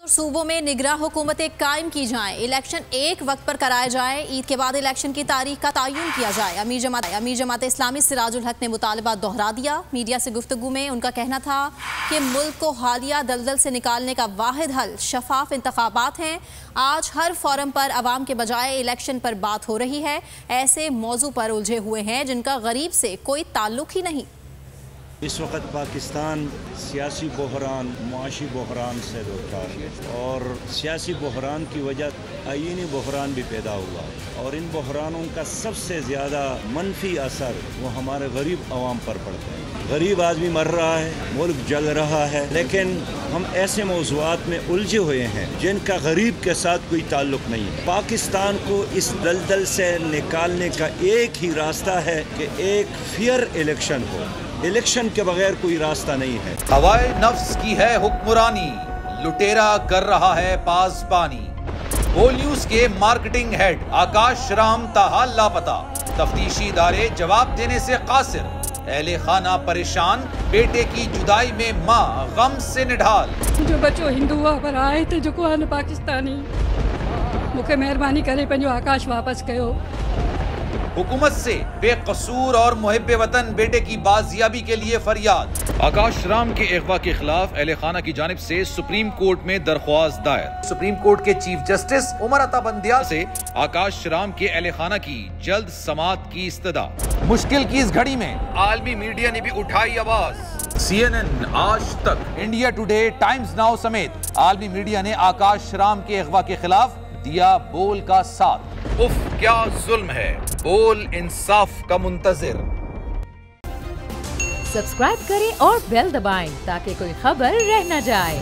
सूबों में निगरां हुकूमतें कायम की जाएं, इलेक्शन एक वक्त पर कराए जाएं, ईद के बाद इलेक्शन की तारीख का तयन किया जाए। अमीर जमात इस्लामी सिराजुल हक ने मुतालबा दोहरा दिया। मीडिया से गुफ्तगू में उनका कहना था कि मुल्क को हालिया दलदल से निकालने का वाहिद हल शफाफ इंतखाबात हैं। आज हर फोरम पर अवाम के बजाय इलेक्शन पर बात हो रही है। ऐसे मौजू पर उलझे हुए हैं जिनका गरीब से कोई ताल्लुक ही नहीं। इस वक्त पाकिस्तान सियासी बहरान, मुआशी बहरान से दो चार है और सियासी बहरान की वजह आईनी बहरान भी पैदा हुआ है और इन बहरानों का सबसे ज़्यादा मनफी असर वो हमारे गरीब आवाम पर पड़ता है। गरीब आदमी मर रहा है, मुल्क जल रहा है, लेकिन हम ऐसे मौज़ूआत में उलझे हुए हैं जिनका गरीब के साथ कोई ताल्लुक नहीं है। पाकिस्तान को इस दलदल से निकालने का एक ही रास्ता है कि एक फेयर इलेक्शन हो। इलेक्शन के बगैर कोई रास्ता नहीं है। हवाए नफ्स की है हुक्मरानी, लुटेरा कर रहा है पासबानी। बोल न्यूज के मार्केटिंग हेड आकाश राम ताहा लापता, तफ्तीशी इदारे जवाब देने से कासिर। अहले खाना परेशान, बेटे की जुदाई में माँ गम से निढाल। जो बच्चो हिंदू पर आए थे जो पाकिस्तानी, मुझे मेहरबानी करे पंहिंजो आकाश वापस कयो। हुकूमत से बेकसूर और मुहिब्बे वतन बेटे की बाजियाबी के लिए फरियाद। आकाश राम के अगवा के खिलाफ अहले खाना की जानिब से सुप्रीम कोर्ट में दरख्वास्त दायर। सुप्रीम कोर्ट के चीफ जस्टिस उमर अता बंदियाल से आकाश राम के अहले खाना की जल्द समाअत की इस्तदा। मुश्किल की इस घड़ी में आलमी मीडिया ने भी उठाई आवाज। CNN, आज तक, इंडिया टुडे, टाइम्स नाउ समेत आलमी मीडिया ने आकाश राम के अगवा के खिलाफ दिया बोल का साथ। उफ क्या जुल्म है, बोल इंसाफ का मुंतजिर। सब्सक्राइब करें और बेल दबाएं ताकि कोई खबर रह न जाए।